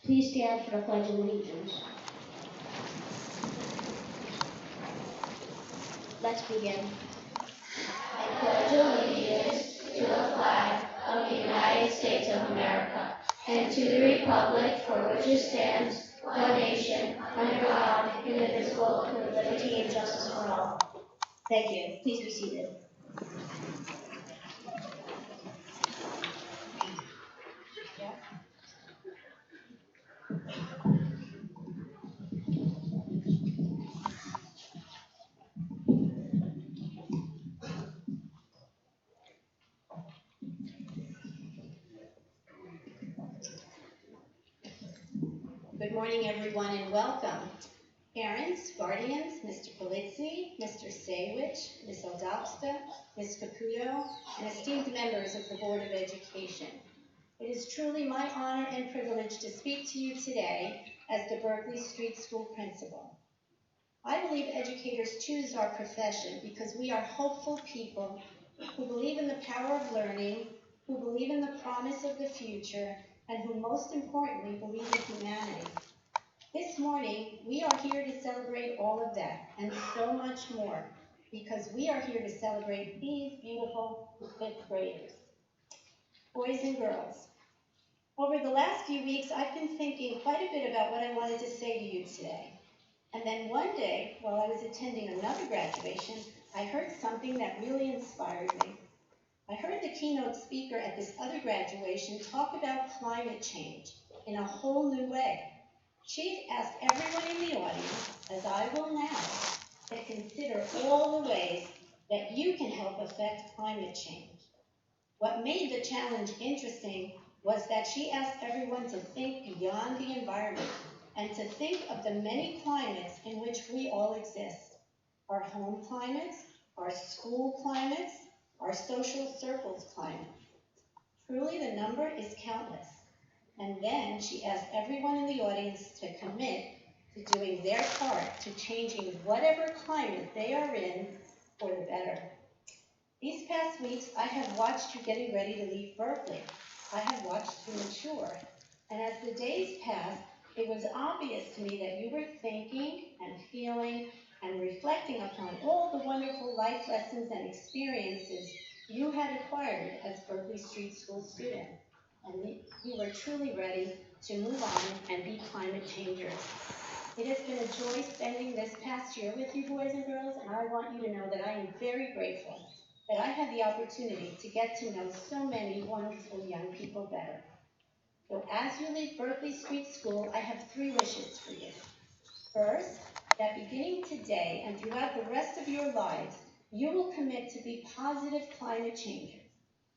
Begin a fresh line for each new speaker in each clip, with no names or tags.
Please stand for the Pledge of Allegiance. Let's begin. I pledge allegiance to the flag of the United States of America and to the republic for which it stands, one nation, under God, indivisible, with liberty and justice for all. Thank you. Please be seated.
Good morning, everyone, and welcome. Parents, guardians, Mr. Polizzi, Mr. Saywich, Ms. Oldopska, Ms. Caputo, and esteemed members of the Board of Education. It is truly my honor and privilege to speak to you today as the Berkley Street School principal. I believe educators choose our profession because we are hopeful people who believe in the power of learning, who believe in the promise of the future, and who most importantly believe in humanity. This morning, we are here to celebrate all of that and so much more because we are here to celebrate these beautiful fifth graders. Boys and girls, over the last few weeks, I've been thinking quite a bit about what I wanted to say to you today. And then one day, while I was attending another graduation, I heard something that really inspired me. I heard the keynote speaker at this other graduation talk about climate change in a whole new way. She asked everyone in the audience, as I will now, to consider all the ways that you can help affect climate change. What made the challenge interesting was that she asked everyone to think beyond the environment and to think of the many climates in which we all exist. Our home climates, our school climates, our social circles climate. Truly, the number is countless. And then she asked everyone in the audience to commit to doing their part to changing whatever climate they are in for the better. These past weeks, I have watched you getting ready to leave Berkley. I have watched you mature. And as the days passed, it was obvious to me that you were thinking and feeling and reflecting upon all the wonderful life lessons and experiences you had acquired as Berkley Street School student. And you were truly ready to move on and be climate changers. It has been a joy spending this past year with you boys and girls, and I want you to know that I am very grateful that I had the opportunity to get to know so many wonderful young people better. So as you leave Berkley Street School, I have 3 wishes for you. First, that beginning today and throughout the rest of your lives, you will commit to be positive climate changers,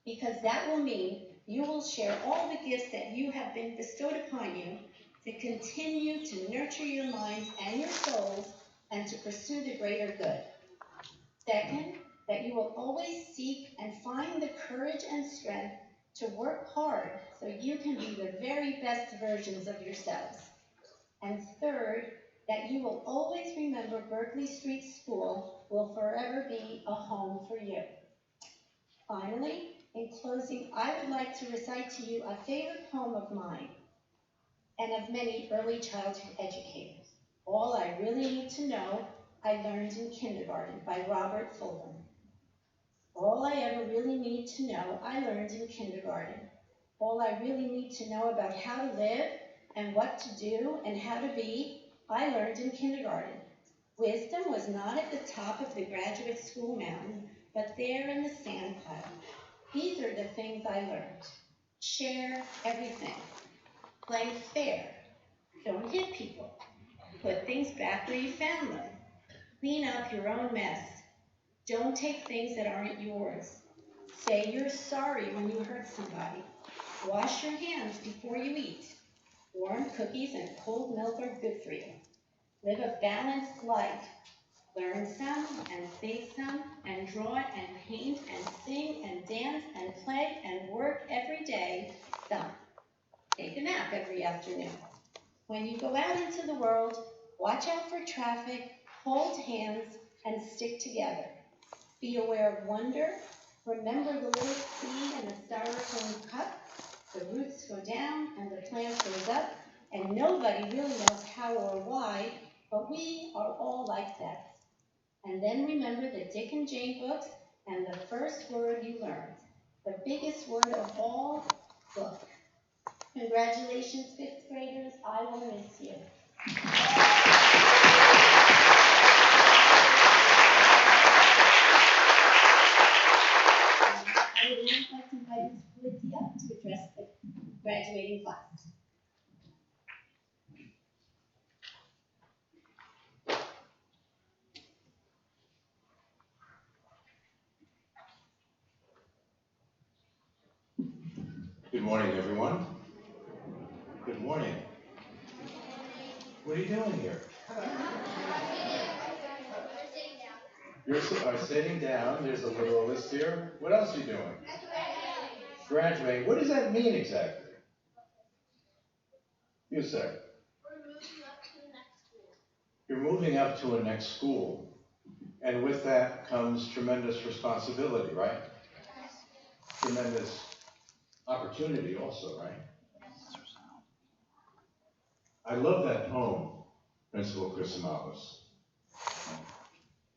because that will mean you will share all the gifts that you have been bestowed upon you to continue to nurture your minds and your souls and to pursue the greater good. Second, that you will always seek and find the courage and strength to work hard so you can be the very best versions of yourselves. And third, that you will always remember Berkley Street School will forever be a home for you. Finally, in closing, I would like to recite to you a favorite poem of mine and of many early childhood educators. All I Really Need to Know, I Learned in Kindergarten by Robert Fulghum. All I ever really need to know, I learned in kindergarten. All I really need to know about how to live and what to do and how to be, I learned in kindergarten. Wisdom was not at the top of the graduate school mountain, but there in the sand pile. These are the things I learned. Share everything. Play fair. Don't hit people. Put things back where you found them. Clean up your own mess. Don't take things that aren't yours. Say you're sorry when you hurt somebody. Wash your hands before you eat. Warm cookies and cold milk are good for you. Live a balanced life. Learn some and think some and draw and paint and sing and dance and play and work every day some. Take a nap every afternoon. When you go out into the world, watch out for traffic, hold hands, and stick together. Be aware of wonder. Remember the little seed in the styrofoam cup. The roots go down and the plant goes up, and nobody really knows how or why, but we are all like that. And then remember the Dick and Jane books and the first word you learned. The biggest word of all, book. Congratulations, fifth graders. I will miss you. I would now like to invite Ms. Polizzi up to address the graduating class.
Good morning, everyone. Good morning. What are you doing here? You're sitting down. There's a little list here. What else are you doing? Graduating. What does that mean exactly? You say. You're moving up to a next school. And with that comes tremendous responsibility, right? Tremendous opportunity also, right? I love that poem, Principal Chrysomalis.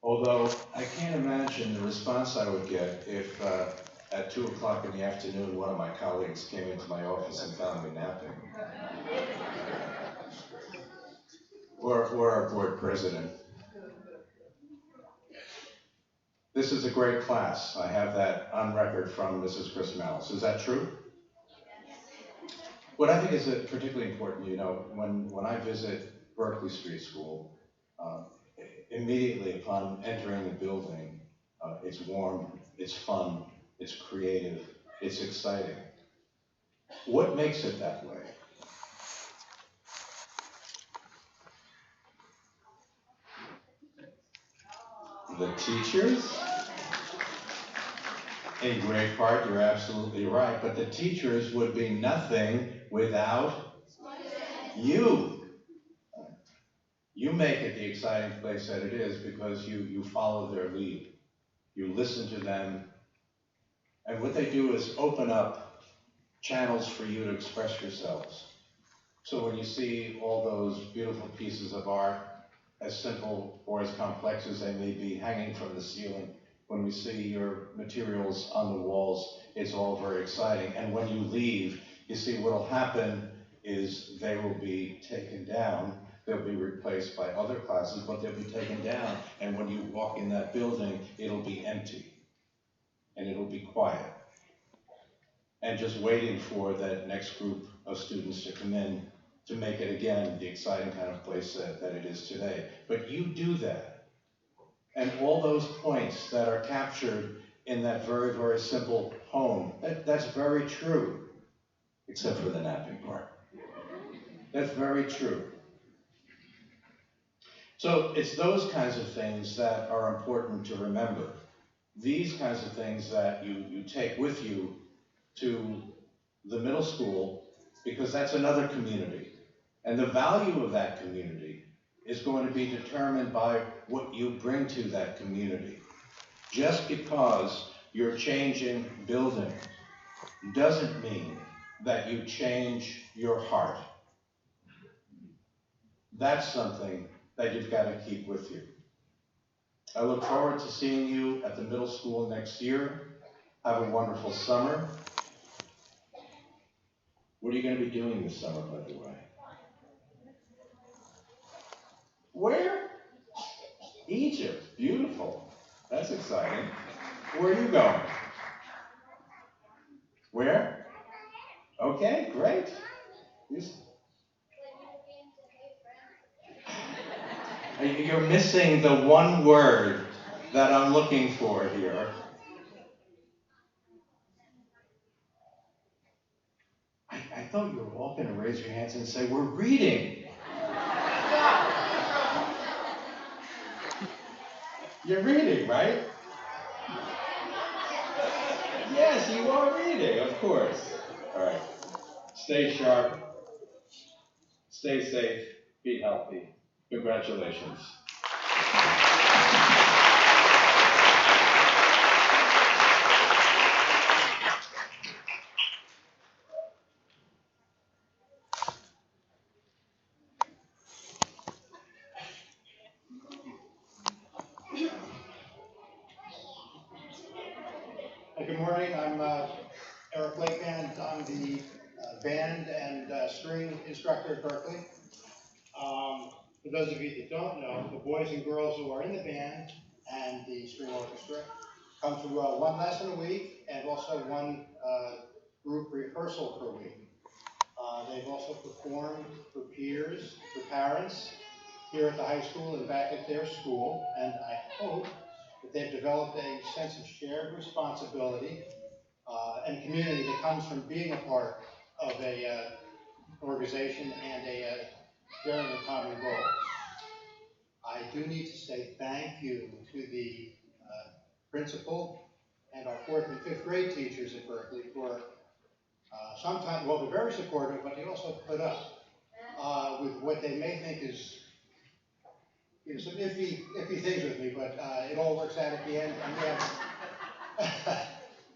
Although I can't imagine the response I would get if at 2 o'clock in the afternoon one of my colleagues came into my office and found me napping. Or our board president. This is a great class. I have that on record from Mrs. Chrysomalis. Is that true? What I think is particularly important, when I visit Berkley Street School, immediately upon entering the building, it's warm, it's fun, it's creative, it's exciting. What makes it that way? The teachers? In great part, you're absolutely right, but the teachers would be nothing without you. You make it the exciting place that it is because you follow their lead. You listen to them, and what they do is open up channels for you to express yourselves. So when you see all those beautiful pieces of art, as simple or as complex as they may be, hanging from the ceiling, when we see your materials on the walls, it's all very exciting. And when you leave, you see what will happen is they will be taken down. They'll be replaced by other classes, but they'll be taken down. And when you walk in that building, it'll be empty. And it'll be quiet. And just waiting for that next group of students to come in to make it again the exciting kind of place that it is today. But you do that. And all those points that are captured in that very, very simple poem, that's very true, except for the napping part. That's very true. So it's those kinds of things that are important to remember. These kinds of things that you take with you to the middle school, because that's another community. And the value of that community is going to be determined by what you bring to that community. Just because you're changing building doesn't mean that you change your heart. That's something that you've got to keep with you. I look forward to seeing you at the middle school next year. Have a wonderful summer. What are you going to be doing this summer, by the way? Where? Egypt. Beautiful. That's exciting. Where are you going? Where? Okay, great. You're missing the one word that I'm looking for here. I thought you were all going to raise your hands and say, we're reading. You're reading, right? Yes, you are reading, of course. All right. Stay sharp. Stay safe. Be healthy. Congratulations.
morning. I'm Eric Lakehand. I'm the band and string instructor at Berkeley. For those of you that don't know, the boys and girls who are in the band and the string orchestra come through one lesson a week and also one group rehearsal per week. They've also performed for peers, for parents, here at the high school and back at their school, and I hope that they've developed a sense of shared responsibility and community that comes from being a part of a organization and a sharing a common goal. I do need to say thank you to the principal and our 4th and 5th grade teachers at Berkeley for sometimes, well, they're very supportive, but they also put up with what they may think is some iffy things with me, but it all works out at the end.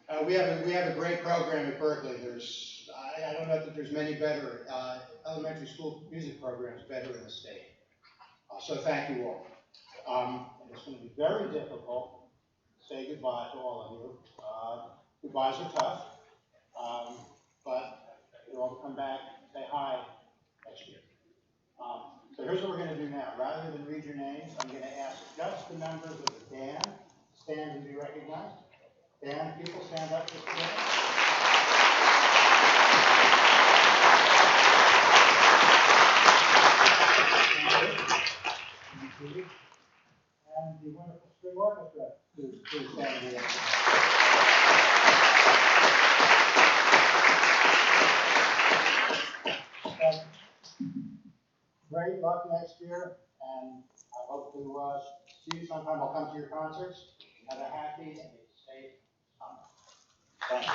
And we have a great program at Berkeley. I don't know that there's many better elementary school music programs better in the state. So thank you all. It's going to be very difficult to say goodbye to all of you. Goodbyes are tough, but you'll all come back and say hi next year. So here's what we're going to do now. Rather than read your names, I'm going to ask just the members of the band to stand and be recognized. Band people, stand up just a minute. And the wonderful string orchestra, please stand and be recognized. Great luck next year, and I hope to see you sometime. I'll come to your concerts. Have a happy and a safe summer. Thank you.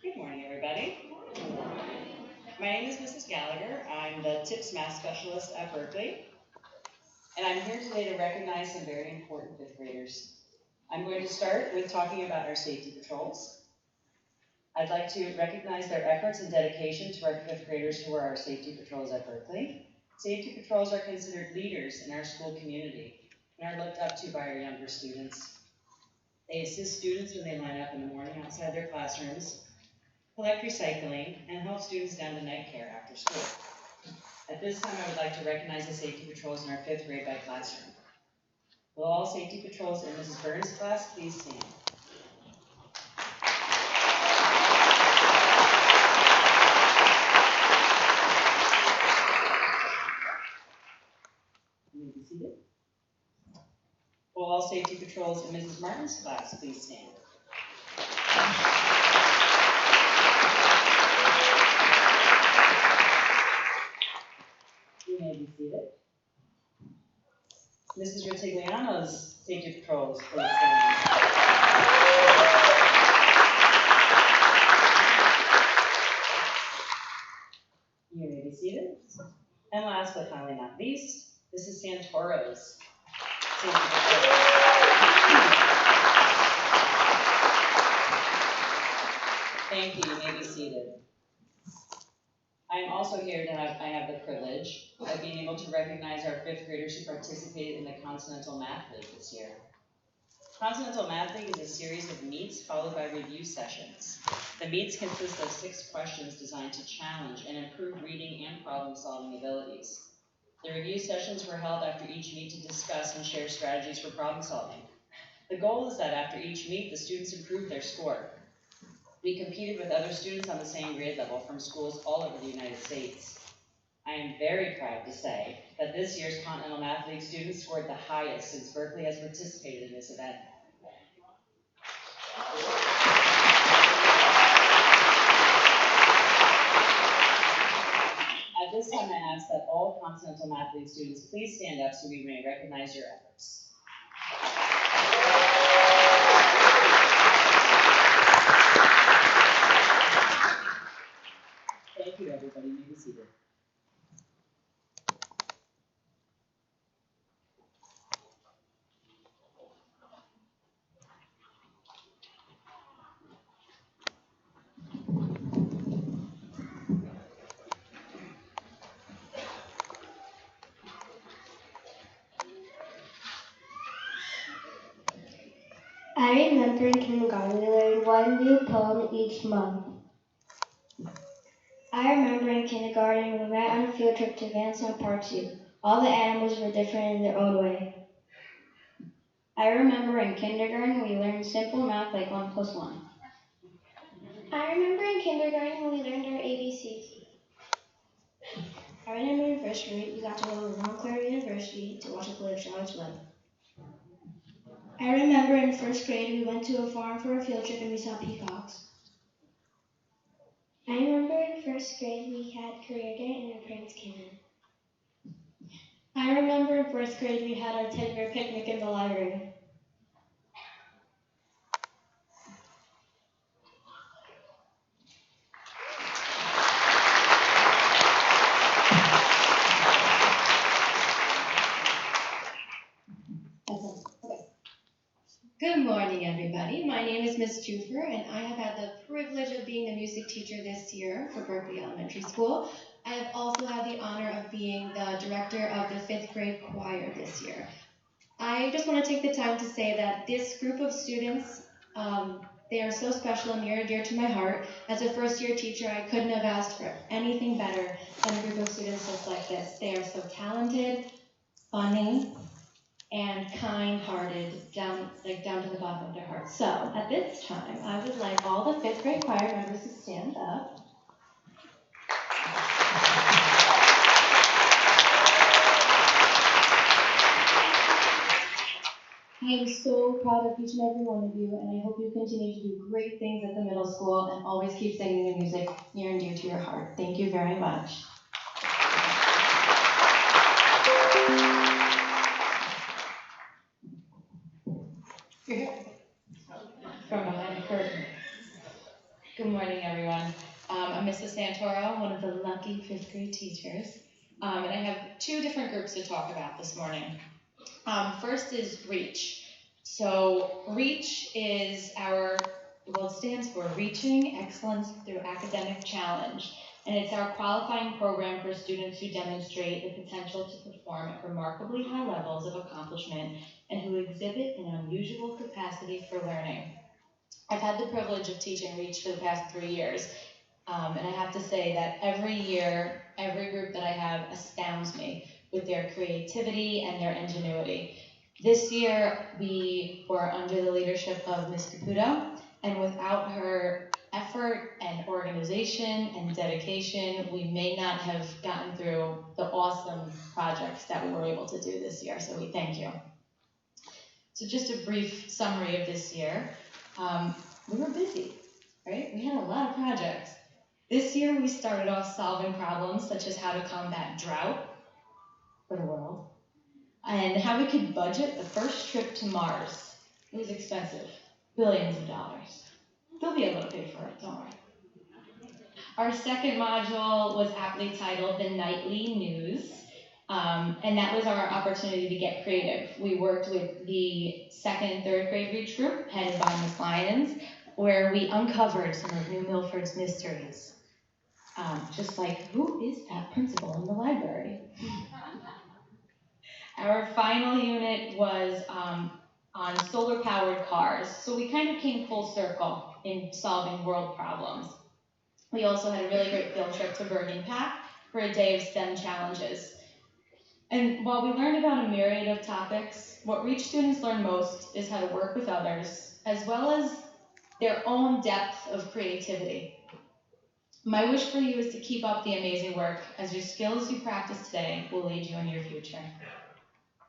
Good morning, everybody. My name is Mrs. Gallagher. I'm the TIPS Math Specialist at Berkeley. And I'm here today to recognize some very important 5th graders. I'm going to start with talking about our safety patrols. I'd like to recognize their efforts and dedication to our 5th graders who are our safety patrols at Berkeley. Safety patrols are considered leaders in our school community and are looked up to by our younger students. They assist students when they line up in the morning outside their classrooms, collect recycling, and help students down to night care after school. At this time, I would like to recognize the safety patrols in our 5th grade by classroom. Will all safety patrols in Mrs. Burns' class please stand? You may be seated. Will all safety patrols in Mrs. Martin's class please stand? You may be seated. Mrs. Ritigliano's safety patrols, please stand. You may be seated. And last but finally not least, Mrs. Santoro's safety patrols. Thank you. You may be seated. I am also here to I have the privilege of being able to recognize our 5th graders who participated in the Continental Math League this year. Continental Math League is a series of meets followed by review sessions. The meets consist of 6 questions designed to challenge and improve reading and problem-solving abilities. The review sessions were held after each meet to discuss and share strategies for problem-solving. The goal is that after each meet, the students improve their score. We competed with other students on the same grade level from schools all over the United States. I am very proud to say that this year's Continental Math League students scored the highest since Berkeley has participated in this event. At this time, I ask that all Continental Math League students please stand up so we may recognize your efforts. Thank you, everybody. You may be seated.
I remember in kindergarten we learned one new poem each month. I remember in kindergarten we went on a field trip to Vanson Park Zoo. All the animals were different in their own way.
I remember in kindergarten we learned simple math like 1 plus 1.
I remember in kindergarten we learned our ABCs. I remember in first grade we got to go to Montclair University to watch a play of Charlotte's Web. I remember in first grade we went to a farm for a field trip and we saw peacocks. I remember in first grade we had career day and our parents came in. I remember in first grade we had our teddy bear picnic in the library.
Good morning, everybody. My name is Ms. Jufer, and I have had the privilege of being the music teacher this year for Berkley Elementary School. I have also had the honor of being the director of the 5th grade choir this year. I just want to take the time to say that this group of students, they are so special and near and dear to my heart. As a first-year teacher, I couldn't have asked for anything better than a group of students just like this. They are so talented, funny, and kind-hearted, down to the bottom of their hearts. So, at this time, I would like all the 5th grade choir members to stand up. I am so proud of each and every one of you, and I hope you continue to do great things at the middle school and always keep singing the music near and dear to your heart. Thank you very much.
From behind the curtain. Good morning, everyone. I'm Mrs. Santoro, one of the lucky 5th grade teachers, and I have 2 different groups to talk about this morning. First is REACH. So REACH is it stands for Reaching Excellence Through Academic Challenge, and it's our qualifying program for students who demonstrate the potential to perform at remarkably high levels of accomplishment and who exhibit an unusual capacity for learning. I've had the privilege of teaching REACH for the past 3 years, and I have to say that every year, every group that I have astounds me with their creativity and their ingenuity. This year, we were under the leadership of Ms. Caputo, and without her effort and organization and dedication, we may not have gotten through the awesome projects that we were able to do this year, so we thank you. So just a brief summary of this year. We were busy, right? We had a lot of projects. This year, we started off solving problems such as how to combat drought for the world, and how we could budget the first trip to Mars. It was expensive, billions of dollars. They'll be able to pay for it, don't worry. Our second module was aptly titled The Nightly News, and that was our opportunity to get creative. We worked with the 2nd and 3rd grade REACH group, headed by Ms. Lyons, where we uncovered some of New Milford's mysteries. Just like, who is that principal in the library? Our final unit was on solar-powered cars, so we kind of came full circle in solving world problems. We also had a really great field trip to Bergen Pack for a day of STEM challenges. And while we learned about a myriad of topics, what REACH students learn most is how to work with others, as well as their own depth of creativity. My wish for you is to keep up the amazing work, as your skills you practice today will lead you in your future.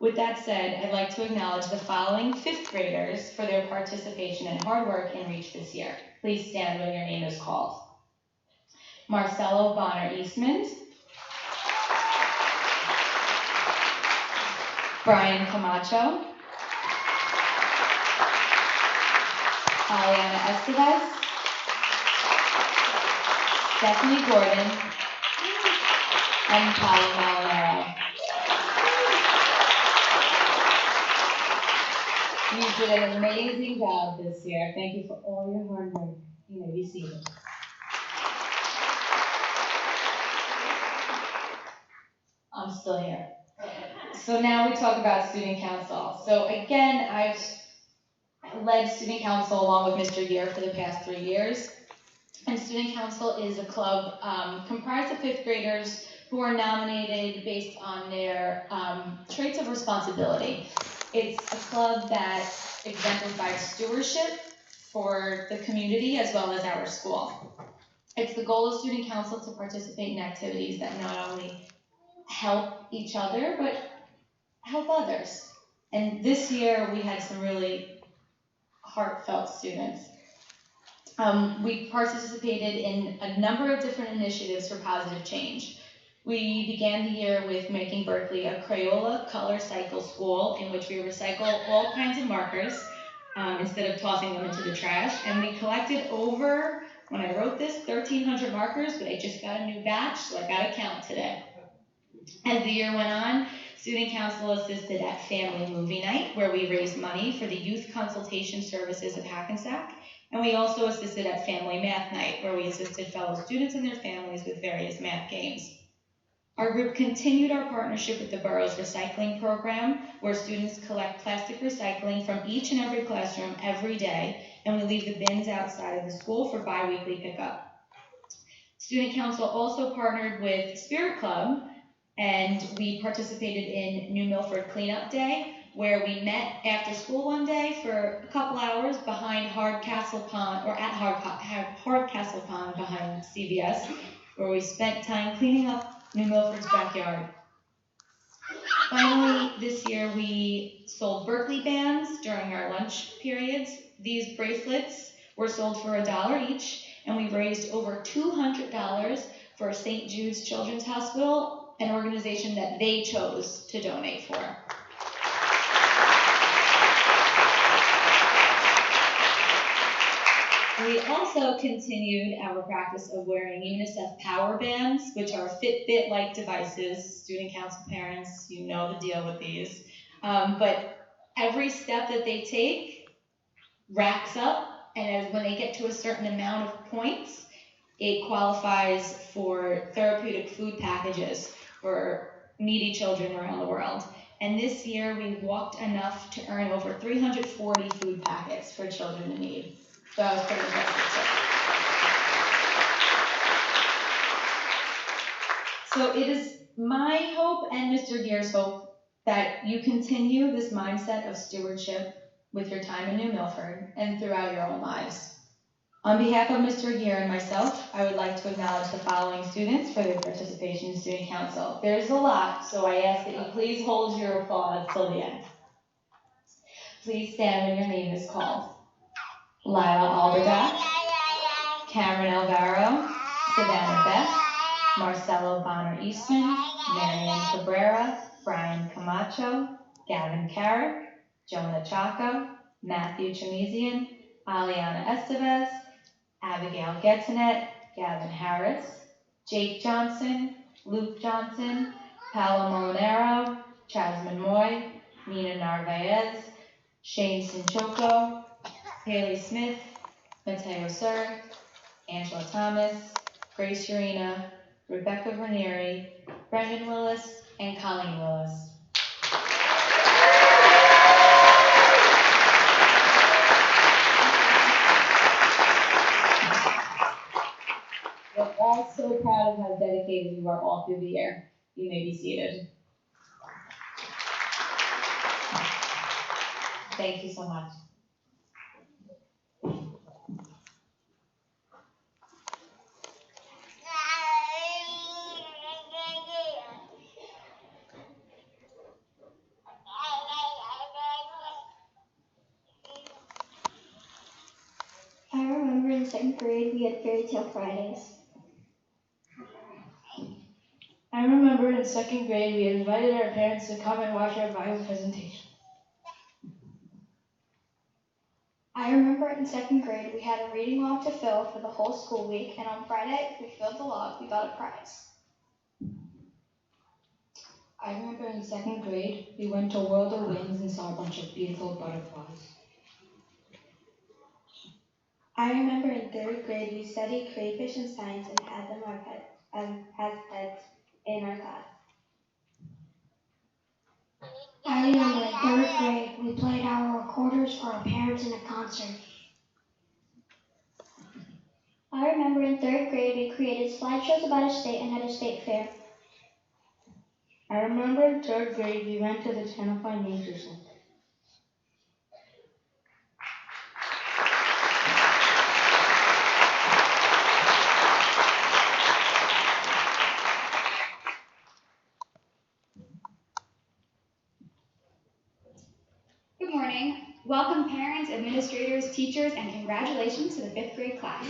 With that said, I'd like to acknowledge the following 5th graders for their participation and hard work in REACH this year. Please stand when your name is called. Marcelo Bonner Eastman, Brian Camacho, Aliana Estevez, Stephanie Gordon, and Paula Molinaro. You did an amazing job this year. Thank you for all your hard work. You may be seated. I'm still here. So now we talk about student council. So again, led student council along with Mr. Gear for the past 3 years. And student council is a club comprised of fifth graders who are nominated based on their traits of responsibility. It's a club that exemplifies stewardship for the community as well as our school. It's the goal of student council to participate in activities that not only help each other, but help others. And this year we had some really heartfelt students. We participated in a number of different initiatives for positive change. We began the year with making Berkley a Crayola color cycle school in which we recycle all kinds of markers instead of tossing them into the trash. And we collected over, when I wrote this, 1,300 markers, but I just got a new batch, so I got to count today. As the year went on, student council assisted at family movie night, where we raised money for the youth consultation services of Hackensack. And we also assisted at family math night, where we assisted fellow students and their families with various math games. Our group continued our partnership with the borough's recycling program, where students collect plastic recycling from each and every classroom every day, and we leave the bins outside of the school for bi-weekly pickup. Student council also partnered with Spirit Club, and we participated in New Milford Cleanup Day, where we met after school one day for a couple hours behind Hardcastle Pond, or at Hardcastle Pond behind CVS, where we spent time cleaning up New Milford's backyard. Finally, this year we sold Berkley bands during our lunch periods. These bracelets were sold for $1 each, and we raised over $200 for St. Jude's Children's Hospital, an organization that they chose to donate for. We also continued our practice of wearing UNICEF power bands, which are Fitbit-like devices. Student council parents, you know the deal with these. But every step that they take racks up, and when they get to a certain amount of points, it qualifies for therapeutic food packages for needy children around the world. And this year, we walked enough to earn over 340 food packets for children in need. So I was pretty impressed. So it is my hope and Mr. Gear's hope that you continue this mindset of stewardship with your time in New Milford and throughout your own lives. On behalf of Mr. Gear and myself, I would like to acknowledge the following students for their participation in Student Council. There's a lot, so I ask that you please hold your applause till the end. Please stand when your name is called. Lila Alderdack, Cameron Alvaro, Savannah Beth, Marcelo Bonner Eastman, Marian Cabrera, Brian Camacho, Gavin Carrick, Jonah Chaco, Matthew Chemizian, Aliana Estevez, Abigail Gettinet, Gavin Harris, Jake Johnson, Luke Johnson, Paolo Molinaro, Jasmine Moy, Nina Narvaez, Shane Sinchoco, Haley Smith, Mateo Sir, Angela Thomas, Grace Urena, Rebecca Ranieri, Brendan Willis, and Colleen Willis. We're all so proud of how dedicated you are all through the year. You may be seated. Thank you so much.
I remember in 2nd grade we had fairy tale Fridays.
I remember in 2nd grade we invited our parents to come and watch our Bible presentation.
I remember in 2nd grade we had a reading log to fill for the whole school week, and on Friday, if we filled the log, we got a prize.
I remember in 2nd grade we went to World of Winds and saw a bunch of beautiful butterflies.
I remember in 3rd grade we studied crayfish and science and had them as pets in our class. I remember in 3rd grade we played our recorders for a
our parents in a concert. I remember in third grade we created slideshows about a state and had a state fair.
I remember in third grade we went to the Tenafly Nature Center.
Good morning. Welcome parents, administrators, teachers, and congratulations to the 5th grade class.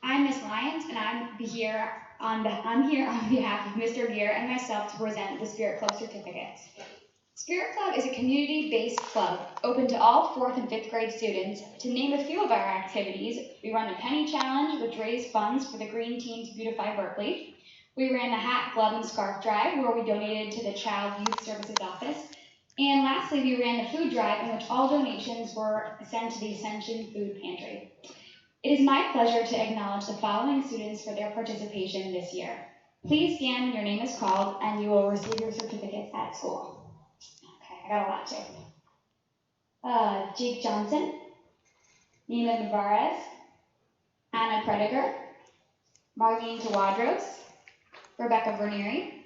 I'm Miss Lyons, and I'm here on behalf of Mr. Gear and myself to present the Spirit Club certificates. Spirit Club is a community-based club open to all 4th and 5th grade students. To name a few of our activities, we run the Penny Challenge, which raised funds for the Green Team to beautify Berkley. We ran the Hat, Glove, and Scarf Drive, where we donated to the Child Youth Services Office. And lastly, we ran the food drive, in which all donations were sent to the Ascension Food Pantry. It is my pleasure to acknowledge the following students for their participation this year. Please stand when your name is called, and you will receive your certificates at school. Okay, I got a lot too. Jake Johnson, Nina Navarez, Anna Prediger, Marlene Tawadros, Rebecca Vernieri,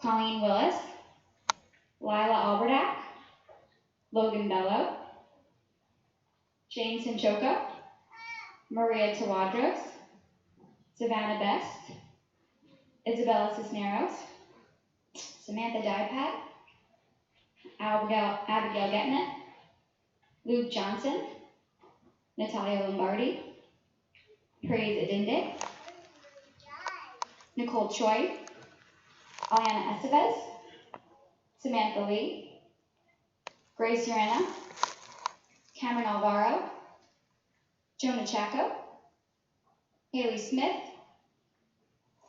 Colleen Willis, Lila Alberdak, Logan Bello, Jane Sinchoco, Maria Tawadros, Savannah Best, Isabella Cisneros, Samantha Dypad, Abigail Getnet, Luke Johnson, Natalia Lombardi, Praise Adinde, Nicole Choi, Aliana Estevez, Samantha Lee, Grace Urena, Cameron Alvaro, Jonah Chaco, Haley Smith,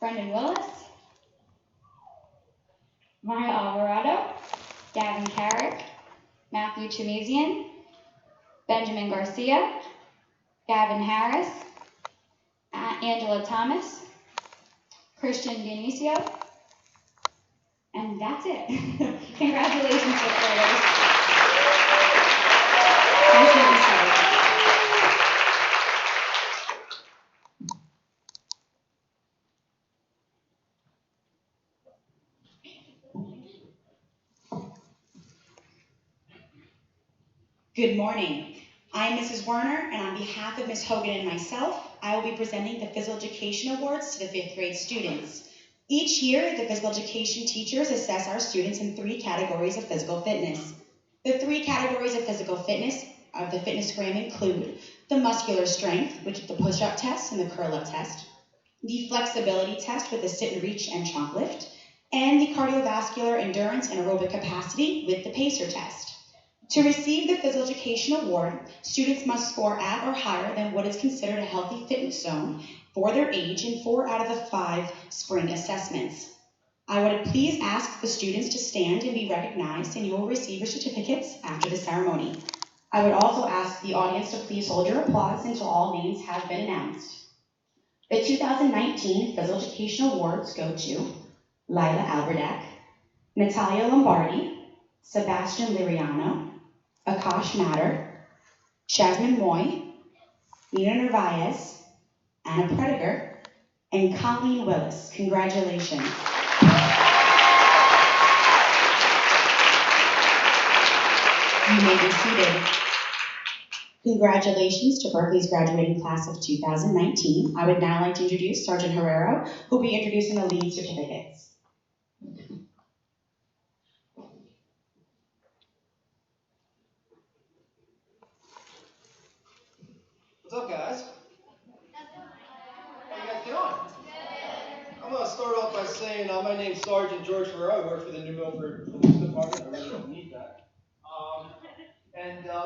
Brendan Willis, Maya Alvarado, Gavin Carrick, Matthew Chemizian, Benjamin Garcia, Gavin Harris, Angela Thomas, Christian Dionisio, and that's it. Congratulations, fifth graders. Nice to meet you.
Good morning. I'm Mrs. Werner, and on behalf of Ms. Hogan and myself, I will be presenting the Physical Education Awards to the 5th grade students. Each year, the physical education teachers assess our students in 3 categories of physical fitness. The 3 categories of physical fitness of the fitness gram include the muscular strength, which is the push-up test and the curl-up test, the flexibility test with the sit and reach and chomp lift, and the cardiovascular endurance and aerobic capacity with the pacer test. To receive the Physical Education Award, students must score at or higher than what is considered a healthy fitness zone for their age in 4 out of the 5 spring assessments. I would please ask the students to stand and be recognized, and you will receive your certificates after the ceremony. I would also ask the audience to please hold your applause until all names have been announced. The 2019 Physical Education Awards go to Lila Alberdak, Natalia Lombardi, Sebastian Liriano, Akash Matter, Jasmine Moy, Nina Narvaez, Anna Prediger, and Colleen Willis. Congratulations. You may be seated. Congratulations to Berkeley's graduating class of 2019. I would now like to introduce Sergeant Herrero, who will be introducing the lead certificates.
What's up, guys? How you guys doing? I'm going to start off by saying my name's Sergeant George Ferrero. I work for the New Milford Police Department. I really don't need that.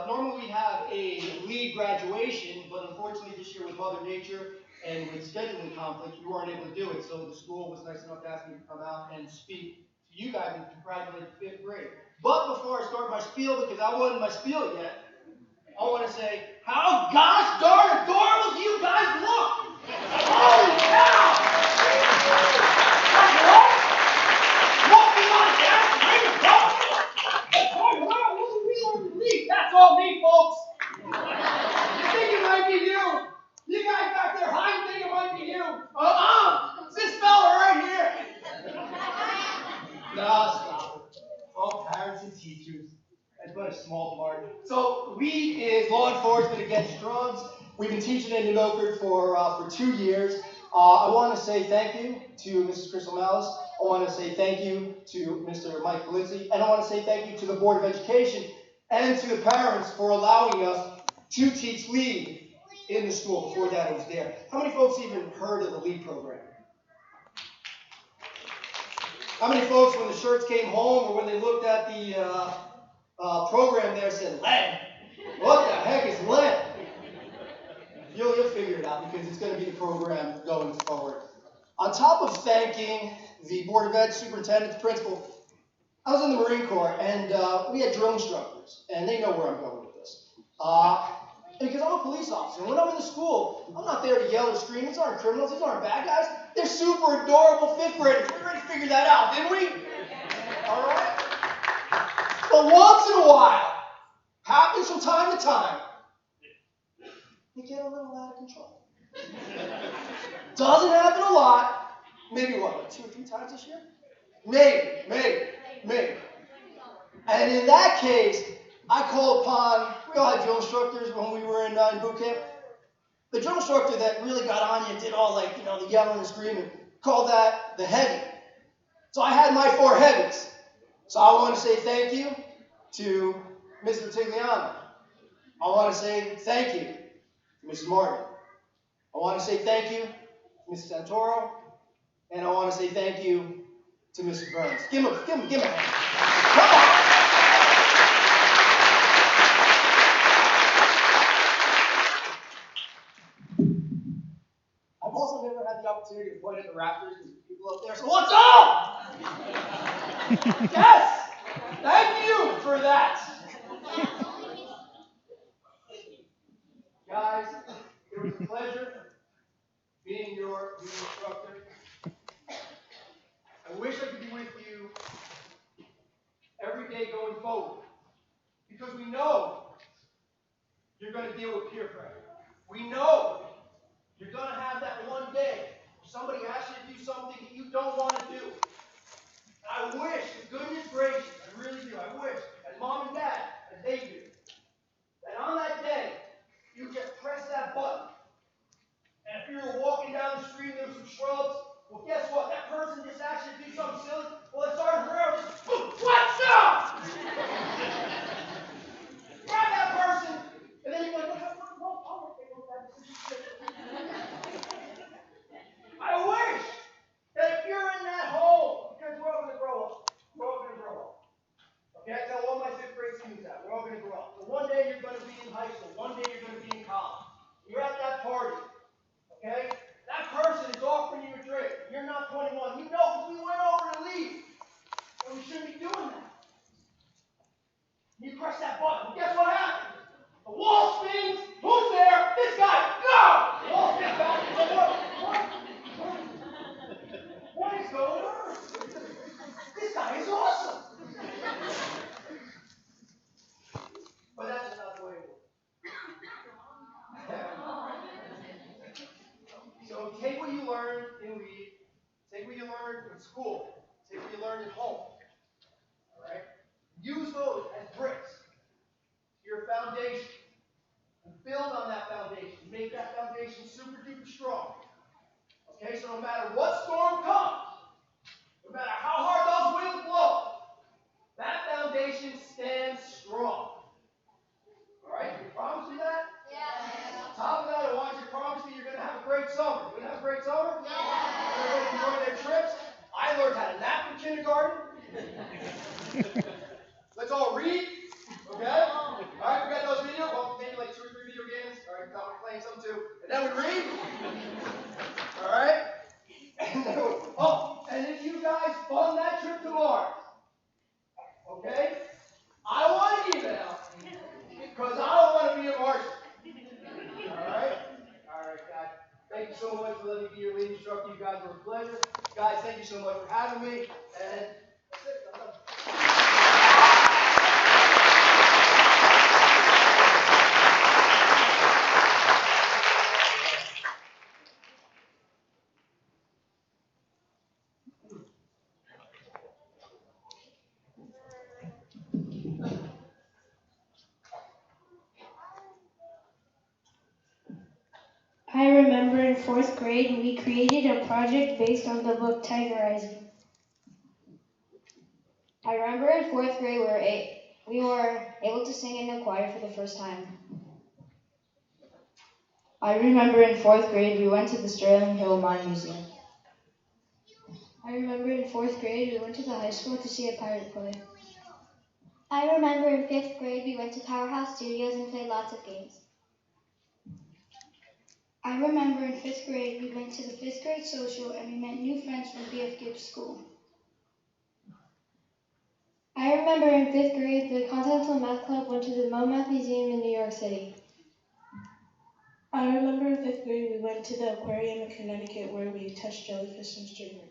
Normally we have a lead graduation, but unfortunately this year with Mother Nature and with scheduling conflicts, we weren't able to do it. So the school was nice enough to ask me to come out and speak to you guys and congratulate the 5th grade. But before I start my spiel, because I wasn't my spiel yet, I want to say, how gosh darn adorable do you guys look? Holy cow! That's right. Walking on gas, ready to go. That's all me, folks. a small part. So LEAD is Law Enforcement Against Drugs. We've been teaching it in New Milford for 2 years. I want to say thank you to Mrs. Crystal Malice. I want to say thank you to Mr. Mike Polizzi. And I want to say thank you to the Board of Education and to the parents for allowing us to teach LEAD in the school. Before that, it was there. How many folks even heard of the LEAD program? How many folks, when the shirts came home or when they looked at the program there, said, lead? What the heck is lead? You'll figure it out because it's going to be the program going forward. On top of thanking the Board of Ed, superintendent, the principal, I was in the Marine Corps and we had drill instructors, and they know where I'm going with this. And because I'm a police officer, and when I'm in the school, I'm not there to yell or scream. These aren't criminals, these aren't bad guys. They're super adorable fifth graders. We already figured that out, didn't we? All right? But once in a while, happens from time to time, they get a little out of control. Doesn't happen a lot. Maybe what, like 2 or 3 times this year? Maybe. And in that case, I call upon, we all had drill instructors when we were in boot camp. The drill instructor that really got on you and did all like, the yelling and screaming, called that the heavy. So I had my 4 heavies. So I want to say thank you to Mr. Tigliano. I want to say thank you to Mrs. Martin. I want to say thank you to Mrs. Santoro. And I want to say thank you to Mrs. Burns. Give him a hand. Come on. I've also never had the opportunity to point at the Raptors because people up there say, what's up? Yes! Thank you for that. Guys, it was a pleasure being your instructor. I wish I could be with you every day going forward because we know you're going to deal with peer pressure. We know you're going to have that one day where somebody asks you to do something that you don't want to do. I wish, with goodness gracious, I really do, I wish, as mom and dad, as they do, that on that day, you just press that button. And if you were walking down the street and there were some shrubs, well, guess what? That person just asked you to do something silly. Well, it started forever. Just, boom, what's up? Grab that person, and then you're like, well, I'll take that decision. I wish that if you're in that hole, because we're all going to grow up. We're all going to grow up. Okay, I tell all my 5th grade students that. We're all going to grow up. So one day you're going to be in high school. One day you're going to be in college. You're at that party. Okay? That person is offering you a drink. You're not 21. You know because we went over to leave. And we shouldn't be doing that. You press that button. Well, guess what happens? The wall spins. Who's there? This guy. Go! The wall spins back. What is going on? This guy is awesome. But that's not the way it works. So take what you learned in LEAD, take what you learned in school, take what you learned at home. All right? Use those as bricks to your foundation. And build on that foundation. Make that foundation super duper strong. Okay, so no matter what storm comes, no matter how hard those winds blow, that foundation stands strong. Alright, you promise me that? Yes. On top of that, I want you to promise me you're going to have a great summer. You're going to have a great summer? Yes. Everybody enjoy their trips? I learned how to nap in kindergarten. Let's all read. Okay? Alright, we got those videos. Well, maybe like 2 or 3 video games. Alright, I'm playing some too. And then we read. Alright? And if you guys fund that trip to Mars, okay? I want an email because I don't want to be a Martian. Alright? Alright, guys. Thank you so much for letting me be your lead instructor. You guys were a pleasure. Guys, thank you so much for having me. And that's it. I'm done.
fourth grade, we created a project based on the book Tiger Eyes.
I remember in fourth grade we were able to sing in the choir for the first time.
I remember in fourth grade, we went to the Sterling Hill Mine Museum.
I remember in fourth grade we went to the high school to see a pirate play.
I remember in fifth grade we went to Powerhouse Studios and played lots of games.
I remember in fifth grade we went to the fifth grade social and we met new friends from B.F. Gibbs School.
I remember in fifth grade the Continental Math Club went to the Mo Math Museum in New York City.
I remember in fifth grade, we went to the aquarium in Connecticut where we touched jellyfish and stingray.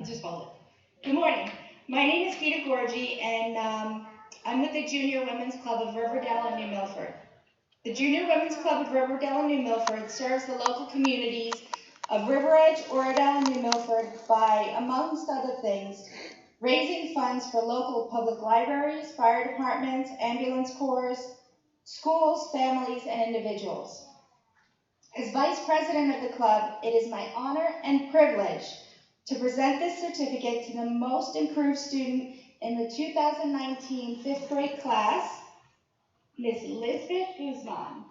Just hold it. Good morning. My name is Peter Gorgi, and I'm with the Junior Women's Club of Riverdale and New Milford. The Junior Women's Club of Riverdale and New Milford serves the local communities of River Edge, Oradell, and New Milford by, amongst other things, raising funds for local public libraries, fire departments, ambulance corps, schools, families, and individuals. As Vice President of the club, it is my honor and privilege to present this certificate to the most improved student in the 2019 fifth grade class, Miss Lisbeth Guzman.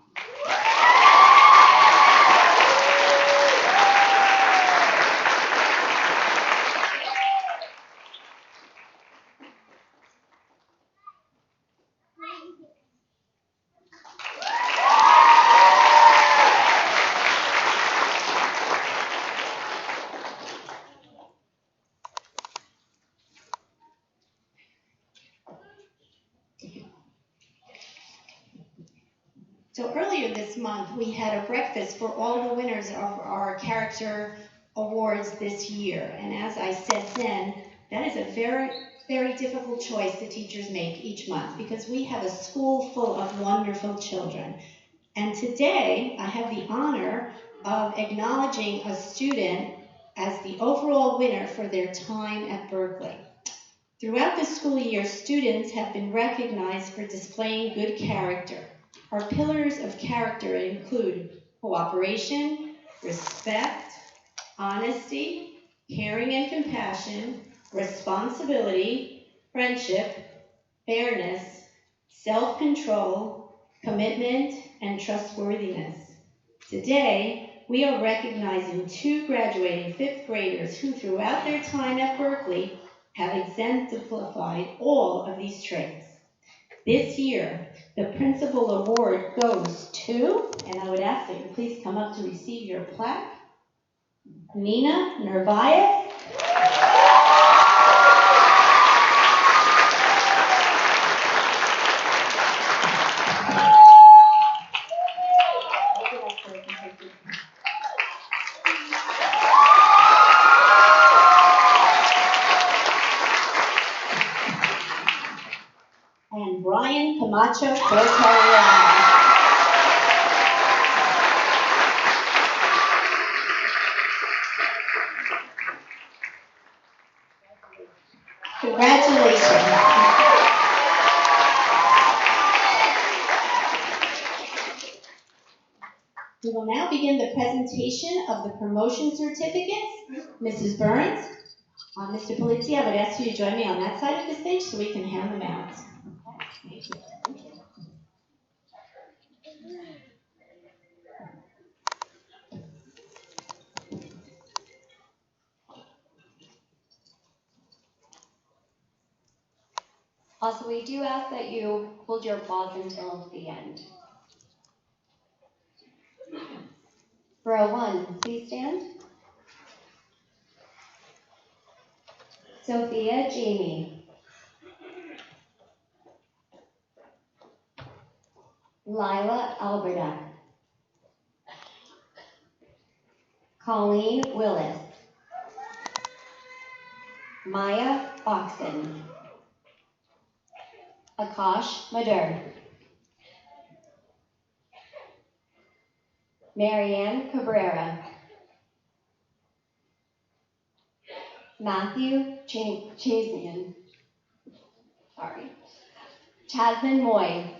So earlier this month, we had a breakfast for all the winners of our character awards this year. And as I said then, that is a very, very difficult choice the teachers make each month because we have a school full of wonderful children. And today, I have the honor of acknowledging a student as the overall winner for their time at Berkley. Throughout the school year, students have been recognized for displaying good character. Our pillars of character include cooperation, respect, honesty, caring and compassion, responsibility, friendship, fairness, self-control, commitment, and trustworthiness. Today, we are recognizing 2 graduating 5th graders who throughout their time at Berkley have exemplified all of these traits. This year, the Principal Award goes to, and I would ask that you please come up to receive your plaque, Nina Nervayev. And Brian Camacho Cortariano. Congratulations. We will now begin the presentation of the promotion certificates. Mrs. Burns, Mr. Polizzi, I would ask you to join me on that side of the stage so we can hand them out. Thank you.
Also, we do ask that you hold your applause until the end. Row 1, please stand. Sophia Jamie. Lila Alberta.
Colleen Willis, Maya Oxen, Akash Madur, Marianne Cabrera, Matthew Chasian, Chasman Moy,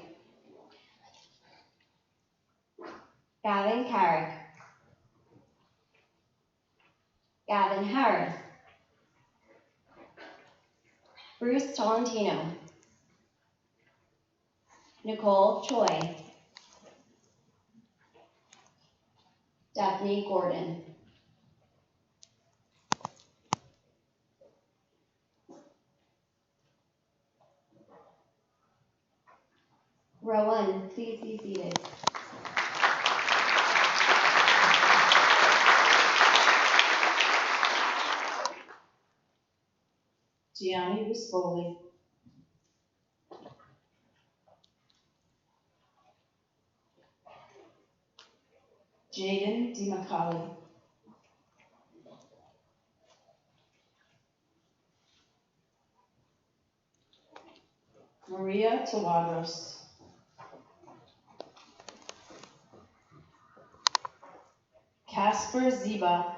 Gavin Carrick, Gavin Harris, Bruce Tolentino, Nicole Choi, Daphne Gordon. Row 1, please be seated.
Gianni Ruspoli, Jaden DiMacaulay, Maria Tawadros, Casper Ziba,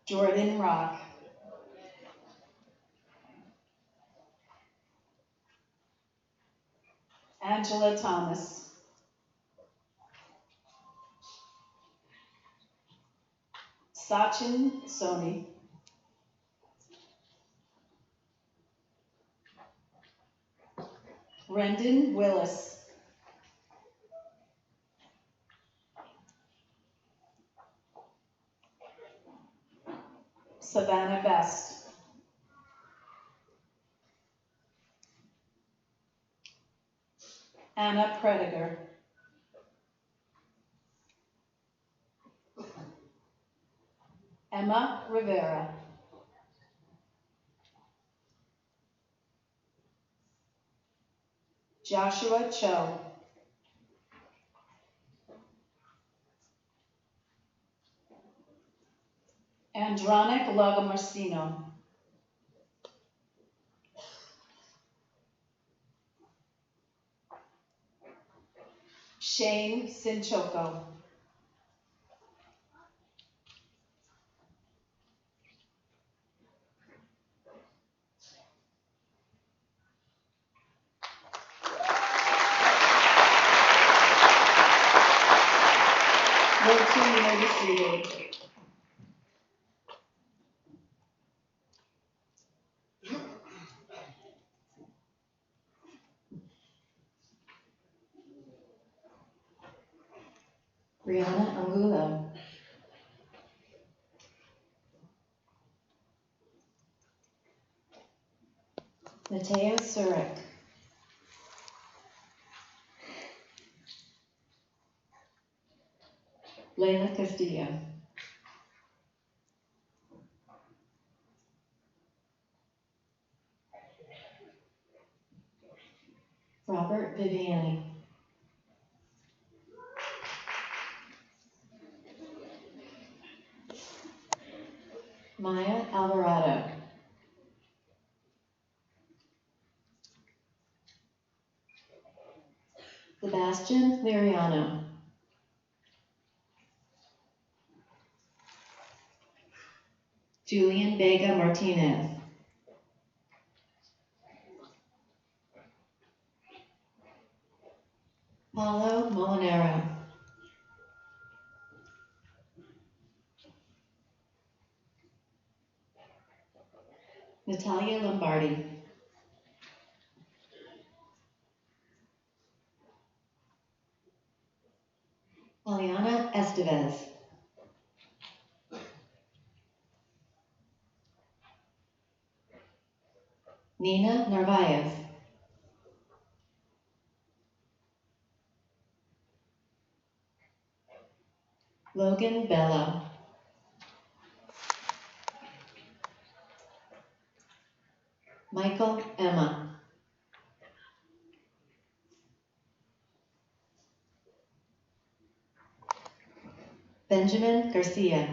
Jordan Rock, Angela Thomas, Sachin Soni, Brendan Willis, Savannah Best, Anna Prediger, Emma Rivera, Joshua Cho, Andronic Lagamarcino, Shane Sinchoko, Row 2, you may be seated. Brianna Angulo, Mateo Surek, Leila Castillo, Robert Viviani, Maya Alvarado, Sebastian Liriano, Julian Vega Martinez, Paulo Molinero, Natalia Lombardi, Aliana Estevez, Nina Narvaez, Logan Bello, Michael Emma,
Benjamin Garcia.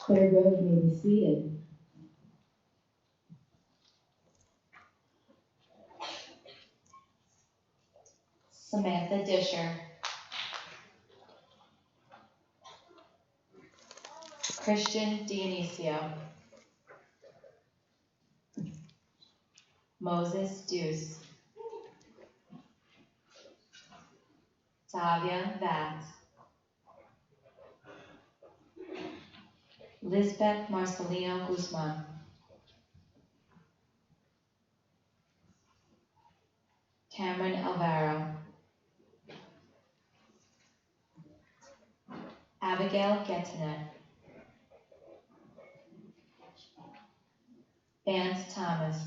Third row, you may be seated. Samantha Disher. Christian Dionisio. Moses Deuce. Tavia Vance. Lisbeth Marcelino Guzman. Cameron Alvaro. Abigail Gettinet. Vance Thomas.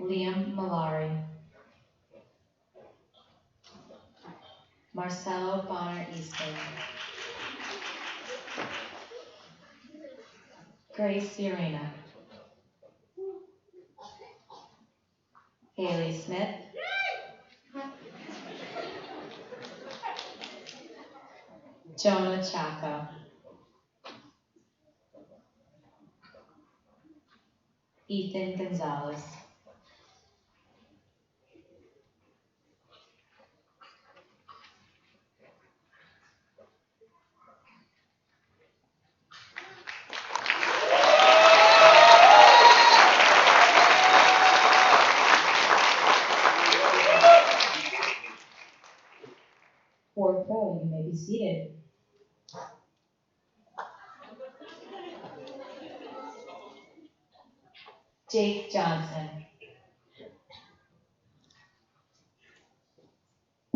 Liam Malari. Marcelo Bonner Easton. Grace Urena. Haley Smith. Jonah Chaco. Ethan Gonzalez. Fourth row, you may be seated. Jake Johnson.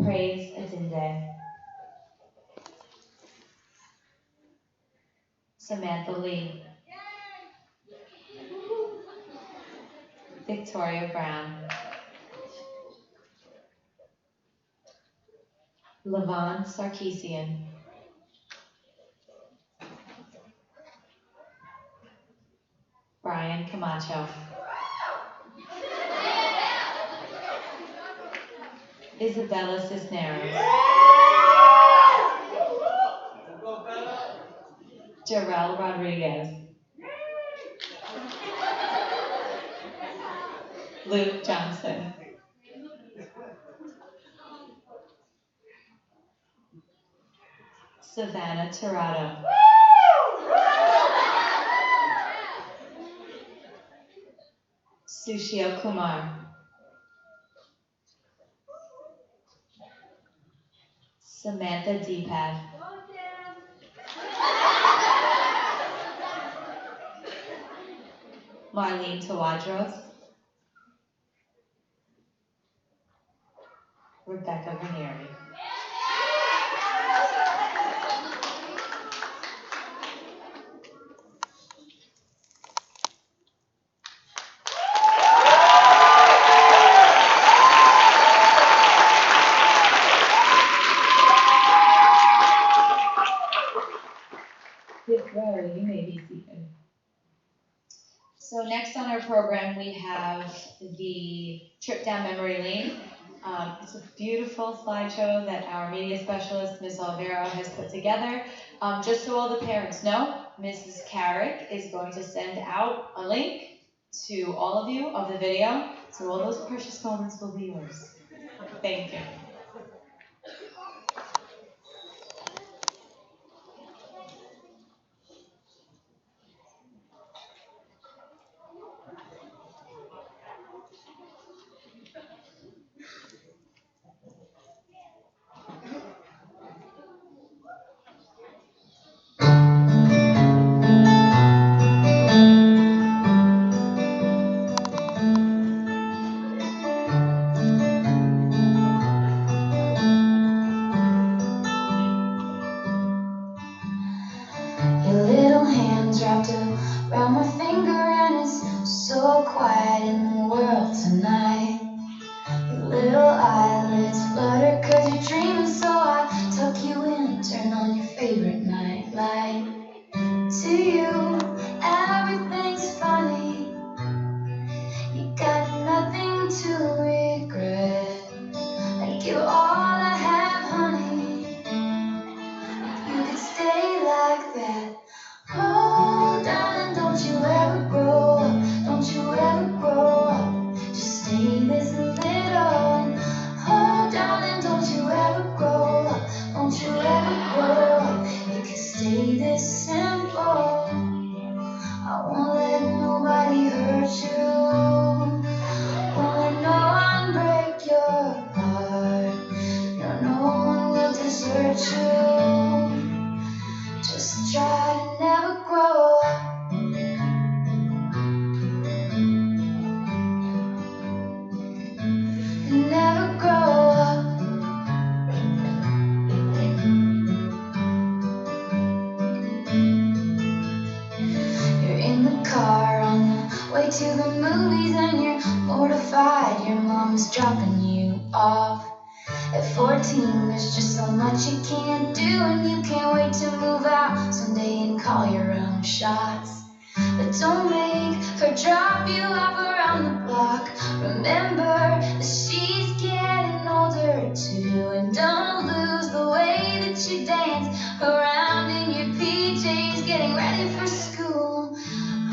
Praise Adinde. Samantha Lee. Victoria Brown. Levon Sarkeesian. Brian Camacho. Isabella Cisneros. Jarrell Rodriguez. Luke Johnson. Savannah Tirado. Sushil Kumar. Samantha Deepad. Marlene Tawadros. Rebecca Ranieri. Fifth row, you may be seated. So next on our program, we have the trip down memory lane. It's a beautiful slideshow that our media specialist, Ms. Olvera, has put together. Just so all the parents know, Mrs. Carrick is going to send out a link to all of you of the video, so all those precious moments will be yours. Thank you.
Your little hands wrapped around my finger, and it's so quiet in the world tonight. eyelids flutter 'cause you're dreaming, so I tuck you in, turn on your favorite night light. To you, everything's funny. You got nothing to regret. I'd give all I have, honey. You could stay like that. Oh, darling, don't you ever grow up. Don't you ever grow up. Just stay this little. Oh, darling, don't you ever grow up. Don't you ever grow up. You can stay this simple. I won't let nobody hurt you. Won't let no one break your heart. No, no one will desert you. Just try to never grow up. Never grow up. You're in the car on the way to the movies and you're mortified. Your mom's dropping you off. At 14, there's just so much you can't do, and you can't wait to move out someday and call your own shots. But don't make her drop you off around the block. Remember that she's getting older too, and don't lose the way that you dance around in your PJs, getting ready for school.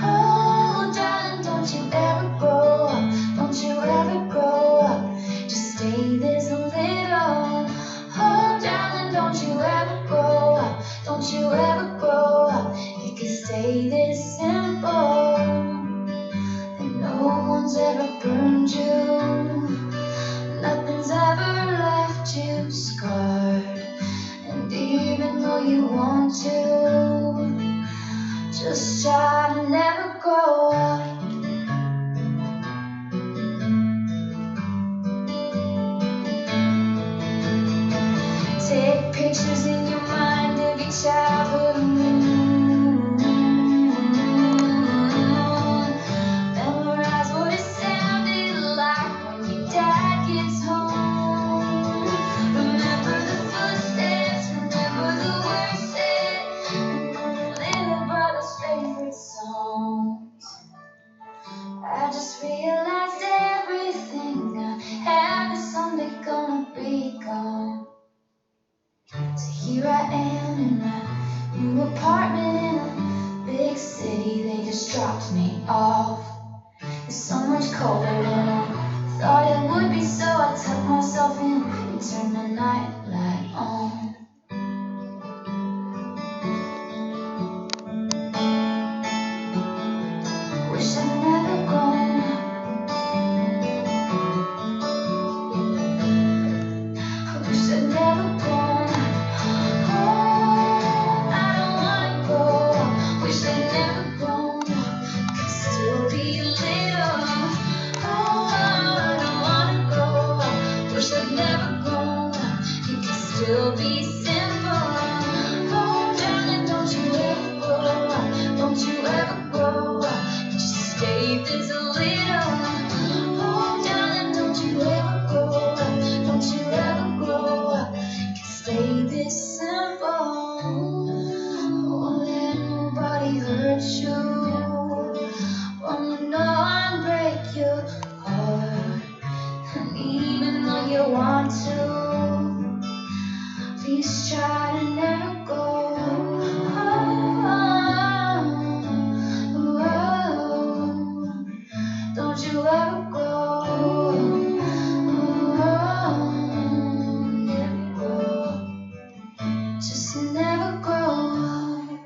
Oh, darling, don't you ever grow up. Don't you ever grow up. Just stay this little. Oh, darling, don't you ever grow up. Don't you ever grow up. You can stay this simple. And no one's ever burned you. Nothing's ever left you scarred. And even though you want to, just try to never grow up. Take pictures in your mind of your childhood moon. Memorize what it sounded like when your dad gets home. Remember the footsteps, remember the words said, remember little brother's favorite songs. I just realized everything I had is someday gonna be gone. So here I am in my new apartment in a big city. They just dropped me off. It's so much colder than I thought it would be, so I tucked myself in and turned the night light on. Wish I'd never grown up. I wish I'd never grown up. Oh, I don't wanna grow up. Wish I'd never grown up. Could still be little. Oh, I don't wanna grow up. Wish I'd never grown up. You could still be simple. Oh, darling, don't you ever grow up. Don't you ever grow up. Just stay this little. Oh, darling, don't you ever grow up. Don't you ever grow up. Stay this simple. Won't let nobody hurt you. Won't let no one break your heart. And even though you want to, please try to never go. Don't you ever go. Never grow. Just never grow up.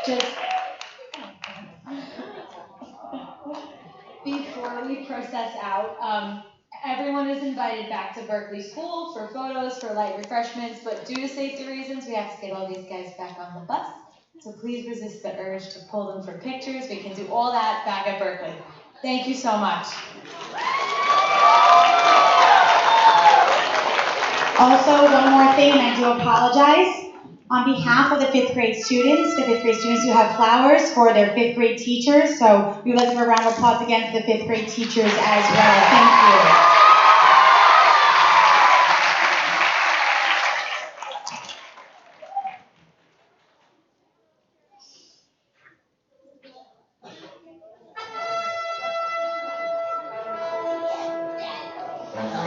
Just before we process out, everyone is invited back to Berkeley School for photos, for light refreshments, but due to safety reasons, we have to get all these guys back on the bus. So please resist the urge to pull them for pictures. We can do all that back at Berkeley. Thank you so much.
Also, one more thing, and I do apologize. On behalf of the fifth grade students do have flowers for their fifth grade teachers, so we would like to give a round of applause again for the fifth grade teachers as well. Thank you.